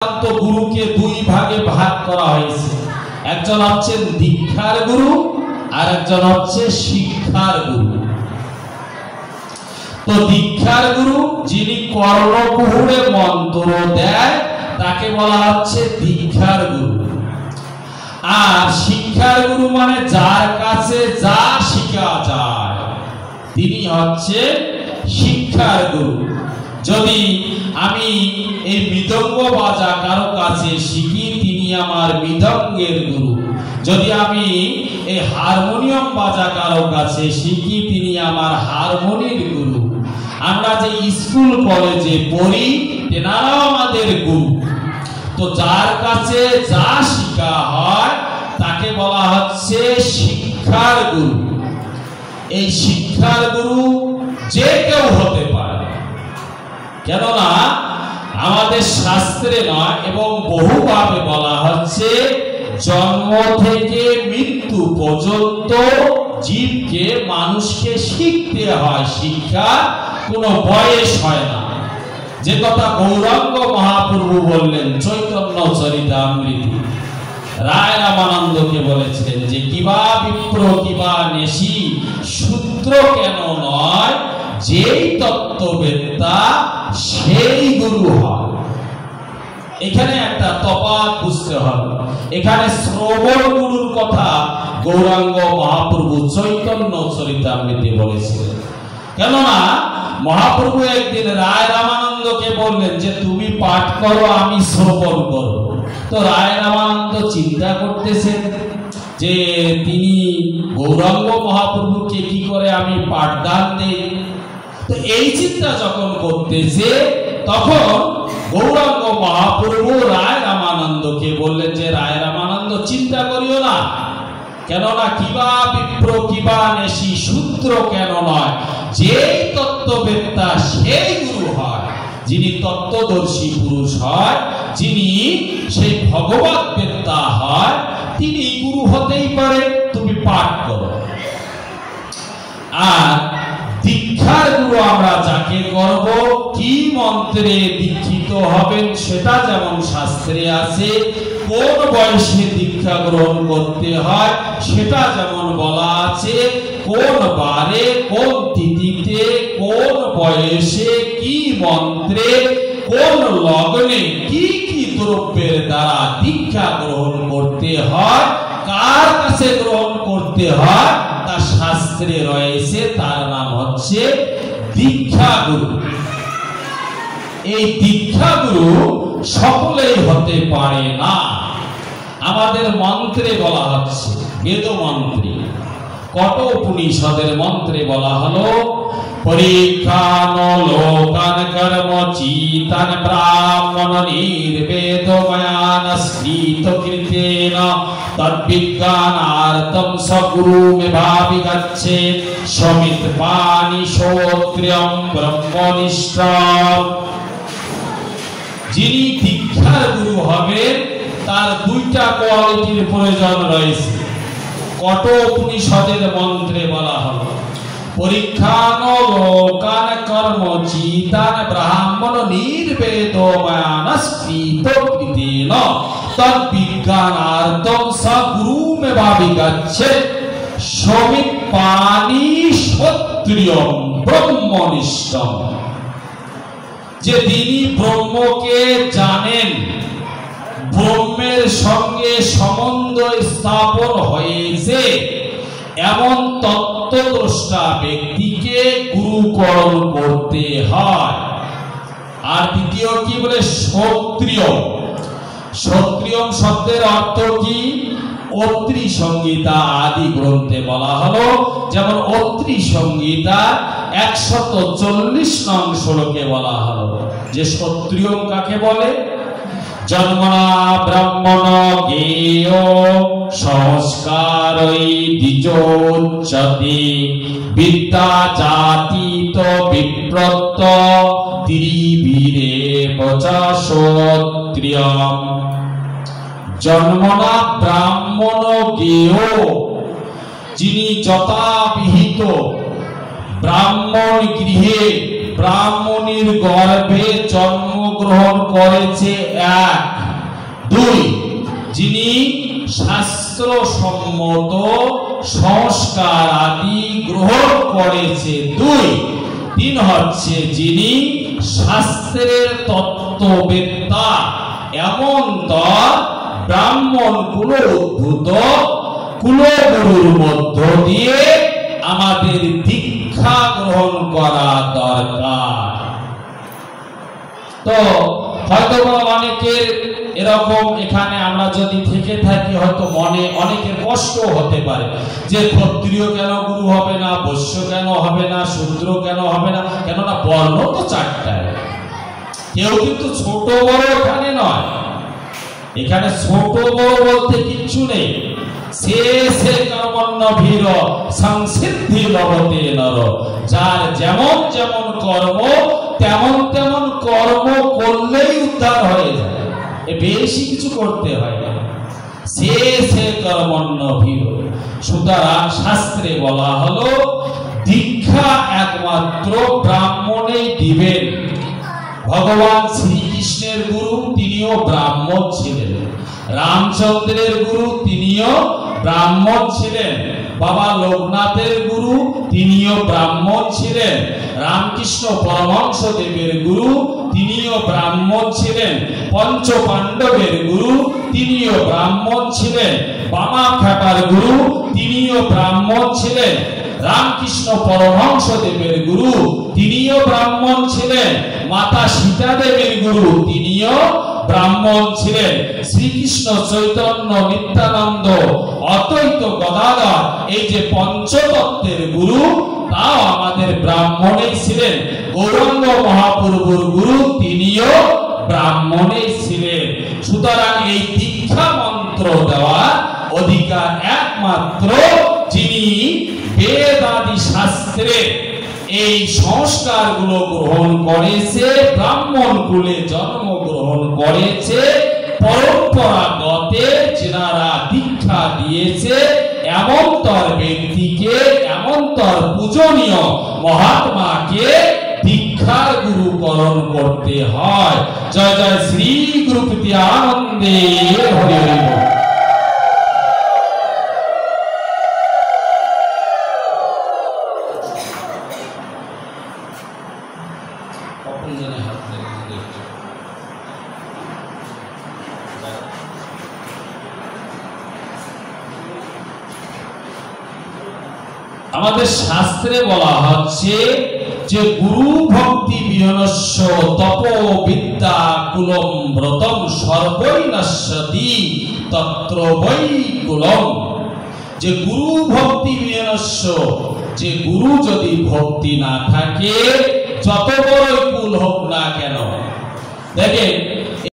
গুরুকে দুই ভাগে ভাগ করা হয়েছে। একজন হচ্ছেন দীক্ষার গুরু আর একজন হচ্ছে শিক্ষার গুরু। তো দীক্ষার গুরু যিনি কর্ণকুহুরে মন্ত্র দেয় তাকে বলা হচ্ছে দীক্ষার গুরু। আর শিক্ষার গুরু মানে যার কাছে যা শিখা যায় তিনি হচ্ছে শিক্ষার গুরু। যদি আমি এই মৃদঙ্গ বাজা কারো কাছে শিখি তিনি আমার মৃদঙ্গের গুরু। যদি আমি এই হারমোনিয়াম বাজা কারো কাছে শিখি তিনি আমার হারমোনির গুরু। আমরা যে স্কুল কলেজে পড়ি তেনারাও আমাদের গুরু। তো যার কাছে যা শিখা হয় তাকে বলা হচ্ছে শিক্ষার গুরু। এই শিক্ষার গুরু যে কেউ হতে পারে, কেননা আমাদের শাস্ত্রে নয় এবং বহুভাবে বলা হচ্ছে জন্ম থেকে মৃত্যু পর্যন্ত জীবকে মানুষকে শিখতে হয়, শিক্ষা কোনো বয়স হয় না। যে কথা গৌরাঙ্গ মহাপ্রভু বললেন চৈতন্য চরিতামৃতে, রায় রামানন্দকে বলেছিলেন যে কিবা বিপ্র কিবা নেশি সূত্র কেন নয়, যেই তত্ত্ববেত্তা সেই গুরু হয়। এখানে একটা তফাৎ বুঝতে হবে। এখানে শ্রবণ গুরুর কথা গৌরাঙ্গ মহাপ্রভু চৈতন্য চরিতামৃতে বলেছিলেন। কেননা মহাপ্রভু একদিন রায় রামানন্দকে বললেন যে তুমি পাঠ করো আমি শ্রবণ করব। তো রায় রামানন্দ চিন্তা করতেছেন যে তিনি গৌরাঙ্গ মহাপ্রভুকে কি করে আমি পাঠদান দেই। তো এই চিন্তা যখন করতেছে তখন গৌরাঙ্গ মহাপ্রভু রায় রামানন্দকে বললেন যে রায় রামানন্দ চিন্তা করিও না, কেননা কিবা বিপ্র কিবা নেশি সূত্র কেন নয়, যেই তত্ত্ববেত্তা সেই গুরু হয়। যিনি তত্ত্বদর্শী পুরুষ হয়, যিনি সেই ভগবত বেত্তা হয়, তিনি গুরু হতেই পারে। তুমি পাঠ করো। আর দীক্ষার গুরু আমরা যাকে করব, কি মন্ত্রে দীক্ষিত হবেন সেটা যেমন শাস্ত্রে আছে, কোন বয়সে দীক্ষা গ্রহণ করতে হয় সেটা যেমন বলা আছে, কোন বারে কোন তিথিতে কোন বয়সে কি মন্ত্রে কোন লগ্নে কি কি দ্রব্যের দ্বারা দীক্ষা গ্রহণ করতে হয়, কার কাছে গ্রহণ করতে হয় তা শাস্ত্রে রয়েছে। তার নাম হচ্ছে দীক্ষা গুরু। এই দীক্ষা গুরু সকলেই হতে পারে না। আমাদের মন্ত্রে বলা হচ্ছে, বেদ মন্ত্রে কট উপনিষদের মন্ত্রে বলা হলো পরীক্ষান লোকান কর্ম চিতান ব্রাহ্মণ নির্বেদময়ান স্মৃত কৃতেন তদ্বিজ্ঞানার্থম সগুরু মেভাবি গচ্ছেৎ সমিত পানি শ্রোত্রিয়ম ব্রহ্মনিষ্ঠম। যিনি দীক্ষার গুরু হবে তার দুইটা কোয়ালিটির প্রয়োজন রয়েছে। কট উপনিষদের মন্ত্রে বলা হলো পরীক্ষান লোকান কর্ম চিতান ব্রাহ্মণ নির্বেদময়ান স্মৃত কৃতেন তদ্বিজ্ঞানার্থম সগুরু মেভাবি গচ্ছেৎ সমিত পানি শ্রোত্রিয়ম ব্রহ্মনিষ্ঠম। যে তিনি ব্রহ্মকে জানেন, ব্রহ্মের সঙ্গে সম্বন্ধ স্থাপন হয়েছে, এমন তত্ত্বদ্রষ্টা ব্যক্তিকে গুরুকরণ করতে হয়। আর দ্বিতীয় কি বলে শ্রোত্রিয়। শ্রোত্রিয় শব্দের অর্থ কি? অত্রি সংহিতা আদি গ্রন্থে বলা হলো, যেমন অত্রি সংহিতা 140 নং শ্লোকে বলা হলো যে শ্রোত্রিয় কাকে বলে? জন্মনা ব্রাহ্মণ জ্ঞেয় সংস্কারৈ দ্বিজোচ্যতে বিদ্যা জাতিত বিপ্রত্য ত্রিবীরে বচা শ্রোত্রিয়ম। জন্মনা ব্রাহ্মণ জ্ঞেয়, যিনি যথাবিহিত ব্রাহ্মণ গৃহে ব্রাহ্মণীর গর্ভে জন্ম গ্রহণ করেছে এক। দুই, যিনি শাস্ত্রসম্মত সংস্কার আদি গ্রহণ করেছে। দুই। তিন হচ্ছে যিনি শাস্ত্রের তত্ত্ববেত্তা, এমন তর ব্রাহ্মণ কুল উদ্ভূত কুলগুরুর মধ্য দিয়ে আমাদের দীক্ষা গ্রহণ করা দরকার। তো হয়তো অনেকের এরকম এখানে আমরা যদি থেকে থাকি হয়তো মনে অনেকের কষ্ট হতে পারে যে ক্ষত্রিয় কেন গুরু হবে না, বৈশ্য কেন হবে না, শূদ্র কেন হবে না, কেননা বর্ণ তো চারটায়। কেউ কিন্তু ছোট বড় এখানে নয়, এখানে ছোট বড় বলতে কিচ্ছু নেই। সে কর্মণ্য ভীর সংসিদ্ধি লভতে নর, যার যেমন যেমন কর্ম তেমন তেমন কর্ম করলেই উদ্ধার হয়ে যায়, বেশি কিছু করতে হয় না। সে কর্মণ্য ভীর। সুতরাং শাস্ত্রে বলা হলো দীক্ষা একমাত্র ব্রাহ্মণেই দিবেন। ভগবান শ্রীকৃষ্ণের গুরু তিনিও ব্রাহ্মণ ছিলেন, রামচন্দ্রের গুরু তিনিও ব্রাহ্মণ ছিলেন, বাবা লোকনাথের গুরু তিনিও ব্রাহ্মণ ছিলেন, রামকৃষ্ণ পরমহংস দেবের গুরু তিনিও ব্রাহ্মণ ছিলেন, পঞ্চ পাণ্ডবের গুরু তিনিও ব্রাহ্মণ ছিলেন, বামা খেপার গুরু তিনিও ব্রাহ্মণ ছিলেন, রামকৃষ্ণ পরমহংস দেবের গুরু তিনিও ব্রাহ্মণ ছিলেন, মাতা সীতা দেবীর গুরু তিনিও ব্রাহ্মণ ছিলেন, শ্রীকৃষ্ণ চৈতন্য নিত্যানন্দ অদ্বৈত গদাধর এই যে পঞ্চতত্ত্বের গুরু তাও আমাদের ব্রাহ্মণেই ছিলেন, গৌরাঙ্গ মহাপ্রভুর গুরু তিনিও ব্রাহ্মণেই ছিলেন। সুতরাং এই দীক্ষা মন্ত্র দেওয়ার অধিকার একমাত্র যিনি বেদ আদি শাস্ত্রে এই সংস্কারগুলো গ্রহণ করেছে, ব্রাহ্মণ কুলে জন্মগ্রহণ করেছে, পরম্পরাগতে যেনারা দীক্ষা দিয়েছে, এমন তর ব্যক্তিকে, এমন তর পূজনীয় মহাত্মাকে দীক্ষার গুরুকরণ করতে হয়। জয় জয় শ্রী গুরুপতি আনন্দে হরি হরি বল। আমাদের শাস্ত্রে বলা হচ্ছে যে গুরু ভক্তি বিহনস্য তপ বিদ্যা কুলম ব্রতম সর্বৈ নশ্যতি তত্র বৈ কুলম। যে গুরু ভক্তি বিহনস্য, যে গুরু যদি ভক্তি না থাকে যত বড় কুল হোক না কেন, দেখেন